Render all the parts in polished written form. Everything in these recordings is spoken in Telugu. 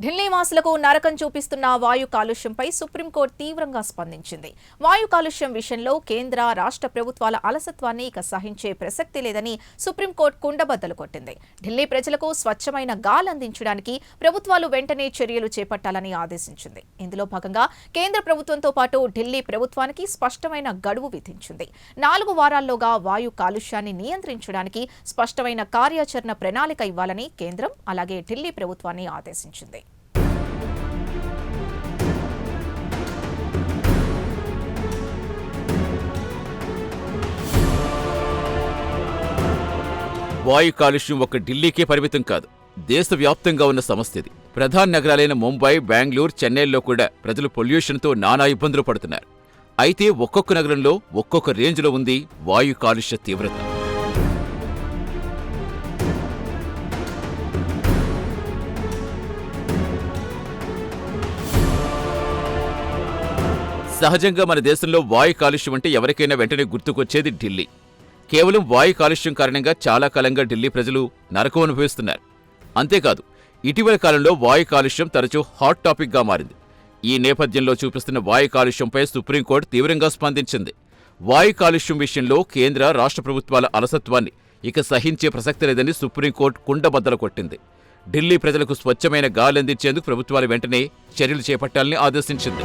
ఢిల్లీ వాసులకు నరకం చూపిస్తున్న వాయు కాలుష్యంపై సుప్రీంకోర్టు తీవ్రంగా స్పందించింది. వాయు కాలుష్యం విషయంలో కేంద్ర, రాష్ట్ర ప్రభుత్వాల అలసత్వాన్ని ఇక సహించే ప్రసక్తి లేదని సుప్రీంకోర్టు కుండబద్దలు కొట్టింది. ఢిల్లీ ప్రజలకు స్వచ్ఛమైన గాలి అందించడానికి ప్రభుత్వాలు వెంటనే చర్యలు చేపట్టాలని ఆదేశించింది. ఇందులో భాగంగా కేంద్ర ప్రభుత్వంతో పాటు ఢిల్లీ ప్రభుత్వానికి స్పష్టమైన గడువు విధించింది. 4 వారాల్లోగా వాయు కాలుష్యాన్ని నియంత్రించడానికి స్పష్టమైన కార్యాచరణ ప్రణాళిక ఇవ్వాలని కేంద్రం అలాగే ఢిల్లీ ప్రభుత్వాన్ని ఆదేశించింది. వాయు కాలుష్యం ఒక్క ఢిల్లీకే పరిమితం కాదు, దేశవ్యాప్తంగా ఉన్న సమస్య ఇది. ప్రధాన నగరాలైన ముంబై, బెంగళూరు, చెన్నైల్లో కూడా ప్రజలు పొల్యూషన్తో నానా ఇబ్బందులు పడుతున్నారు. అయితే ఒక్కొక్క నగరంలో ఒక్కొక్క రేంజ్లో ఉంది వాయు కాలుష్య తీవ్రత. సహజంగా మన దేశంలో వాయు కాలుష్యం అంటే ఎవరికైనా వెంటనే గుర్తుకొచ్చేది ఢిల్లీ. కేవలం వాయు కాలుష్యం కారణంగా చాలా కాలంగా ఢిల్లీ ప్రజలు నరకం అనుభవిస్తున్నారు. అంతేకాదు, ఇటీవల కాలంలో వాయు కాలుష్యం తరచూ హాట్ టాపిక్గా మారింది. ఈ నేపథ్యంలో చూపిస్తున్న వాయు కాలుష్యంపై సుప్రీంకోర్టు తీవ్రంగా స్పందించింది. వాయు కాలుష్యం విషయంలో కేంద్ర, రాష్ట్ర ప్రభుత్వాల అలసత్వాన్ని ఇక సహించే ప్రసక్తి లేదని సుప్రీంకోర్టు కుండబద్దలు కొట్టింది. ఢిల్లీ ప్రజలకు స్వచ్ఛమైన గాలి అందించేందుకు ప్రభుత్వాలు వెంటనే చర్యలు చేపట్టాలని ఆదేశించింది.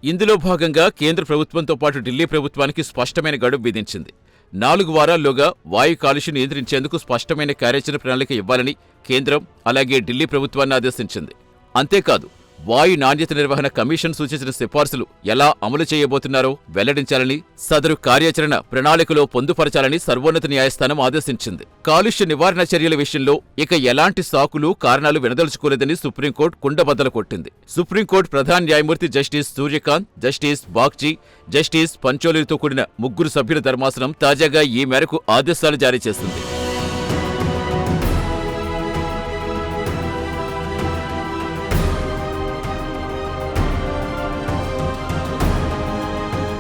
ఇందులో భాగంగా కేంద్ర ప్రభుత్వంతో పాటు ఢిల్లీ ప్రభుత్వానికి స్పష్టమైన గడువు విధించింది. 4 వారాల్లోగా వాయు కాలుష్యం నియంత్రించేందుకు స్పష్టమైన కార్యాచరణ ప్రణాళిక ఇవ్వాలని కేంద్రం అలాగే ఢిల్లీ ప్రభుత్వాన్ని ఆదేశించింది. అంతేకాదు, వాయు నాణ్యత నిర్వహణ కమిషన్ సూచించిన సిఫార్సులు ఎలా అమలు చేయబోతున్నారో వెల్లడించాలని, సదరు కార్యాచరణ ప్రణాళికలో పొందుపరచాలని సర్వోన్నత న్యాయస్థానం ఆదేశించింది. కాలుష్య నివారణ చర్యల విషయంలో ఇక ఎలాంటి సాకులు, కారణాలు వినదలుచుకోలేదని సుప్రీంకోర్టు కుండబద్దలు కొట్టింది. సుప్రీంకోర్టు ప్రధాన న్యాయమూర్తి justice Suryakant, justice Bagchi, justice పంచోలీలతో కూడిన 3 సభ్యుల ధర్మాసనం తాజాగా ఈ మేరకు ఆదేశాలు జారీ చేసింది.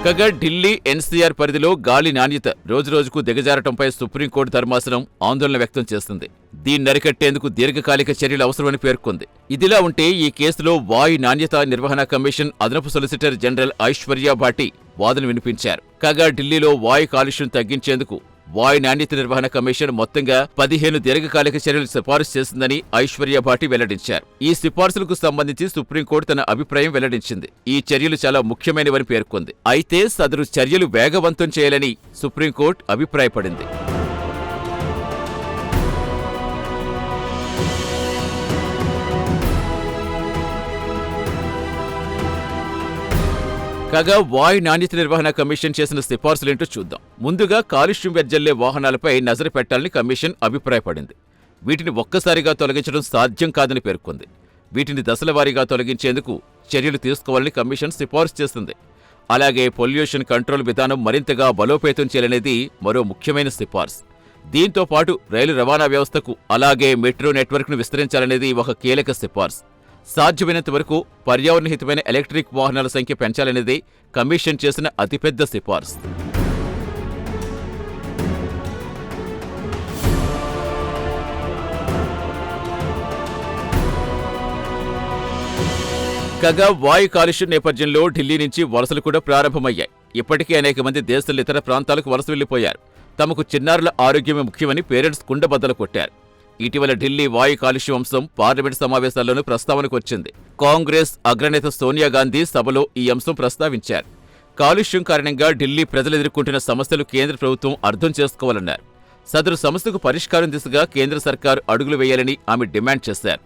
కాగా ఢిల్లీ ఎన్సీఆర్ పరిధిలో గాలి నాణ్యత రోజురోజుకు దిగజారటంపై సుప్రీంకోర్టు ధర్మాసనం ఆందోళన వ్యక్తం చేస్తుంది. దీన్ని అరికట్టేందుకు దీర్ఘకాలిక చర్యలు అవసరమని పేర్కొంది. ఇదిలా ఉంటే ఈ కేసులో వాయు నాణ్యత నిర్వహణ కమిషన్ అదనపు సొలిసిటర్ జనరల్ ఐశ్వర్య భాటి వాదన వినిపించారు. కాగా ఢిల్లీలో వాయు కాలుష్యం తగ్గించేందుకు వాయు నాణ్యత నిర్వహణ కమిషన్ మొత్తంగా 15 దీర్ఘకాలిక చర్యలు సిఫారసు చేసిందని ఐశ్వర్య భాటి వెల్లడించారు. ఈ సిఫార్సులకు సంబంధించి సుప్రీంకోర్టు తన అభిప్రాయం వెల్లడించింది. ఈ చర్యలు చాలా ముఖ్యమైనవని పేర్కొంది. అయితే సదరు చర్యలు వేగవంతం చేయాలని సుప్రీంకోర్టు అభిప్రాయపడింది. కాగా వాయు నాణ్యత నిర్వహణ కమిషన్ చేసిన సిఫార్సులేంటో చూద్దాం. ముందుగా కాలుష్యం వెదజల్లే వాహనాలపై నజరు పెట్టాలని కమిషన్ అభిప్రాయపడింది. వీటిని ఒక్కసారిగా తొలగించడం సాధ్యం కాదని పేర్కొంది. వీటిని దశలవారీగా తొలగించేందుకు చర్యలు తీసుకోవాలని కమిషన్ సిఫార్సు చేసింది. అలాగే పొల్యూషన్ కంట్రోల్ విధానం మరింతగా బలోపేతం చేయాలనేది మరో ముఖ్యమైన సిఫార్సు. దీంతో పాటు రైలు రవాణా వ్యవస్థకు అలాగే మెట్రో నెట్వర్క్ను విస్తరించాలనేది ఒక కీలక సిఫార్సు. సాధ్యమైనంత వరకు పర్యావరణహితమైన ఎలక్ట్రిక్ వాహనాల సంఖ్య పెంచాలనేదే కమిషన్ చేసిన అతిపెద్ద సిఫార్సు. కాగా వాయు కాలుష్యం నేపథ్యంలో ఢిల్లీ నుంచి వలసలు కూడా ప్రారంభమయ్యాయి. ఇప్పటికే అనేక మంది దేశంలో ఇతర ప్రాంతాలకు వలస వెళ్లిపోయారు. తమకు చిన్నారుల ఆరోగ్యమే ముఖ్యమని పేరెంట్స్ కుండబద్దలు కొట్టారు. ఇటీవల ఢిల్లీ వాయు కాలుష్యం అంశం పార్లమెంట్ సమావేశాల్లోనూ ప్రస్తావనకు వచ్చింది. కాంగ్రెస్ అగ్రనేత సోనియా గాంధీ సభలో ఈ అంశం ప్రస్తావించారు. కాలుష్యం కారణంగా ఢిల్లీ ప్రజలు ఎదుర్కొంటున్న సమస్యలు కేంద్ర ప్రభుత్వం అర్థం చేసుకోవాలన్నారు. సదరు సమస్యకు పరిష్కారం దిశగా కేంద్ర సర్కారు అడుగులు వేయాలని ఆమె డిమాండ్ చేశారు.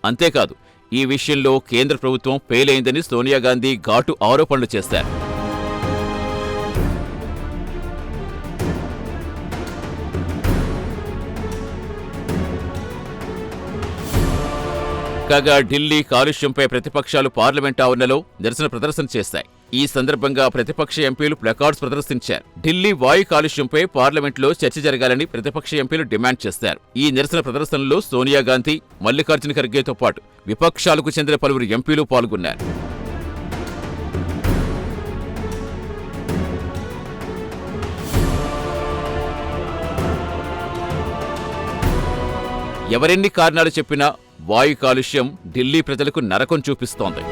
అంతేకాదు, ఈ విషయంలో కేంద్ర ప్రభుత్వం ఫెయిల్ అయిందని సోనియా గాంధీ ఘాటు ఆరోపణలు చేశారు. కాగా ఢిల్లీ కాలుష్యంపై ప్రతిపక్షాలు పార్లమెంట్ ఆవరణలో నిరసన ప్రదర్శన చేశాయి. ఈ సందర్భంగా ప్రతిపక్ష ఎంపీలు ప్లకార్డ్స్ ప్రదర్శించారు. ఢిల్లీ వాయు కాలుష్యంపై పార్లమెంట్లో చర్చ జరగాలని ప్రతిపక్ష ఎంపీలు డిమాండ్ చేశారు. ఈ నిరసన ప్రదర్శనలో సోనియా గాంధీ, మల్లికార్జున ఖర్గేతో పాటు విపక్షాలకు చెందిన పలువురు ఎంపీలు పాల్గొన్నారు. ఎవరెన్ని కారణాలు చెప్పినా వాయు కాలుష్యం ఢిల్లీ ప్రజలకు నరకం చూపిస్తోంది.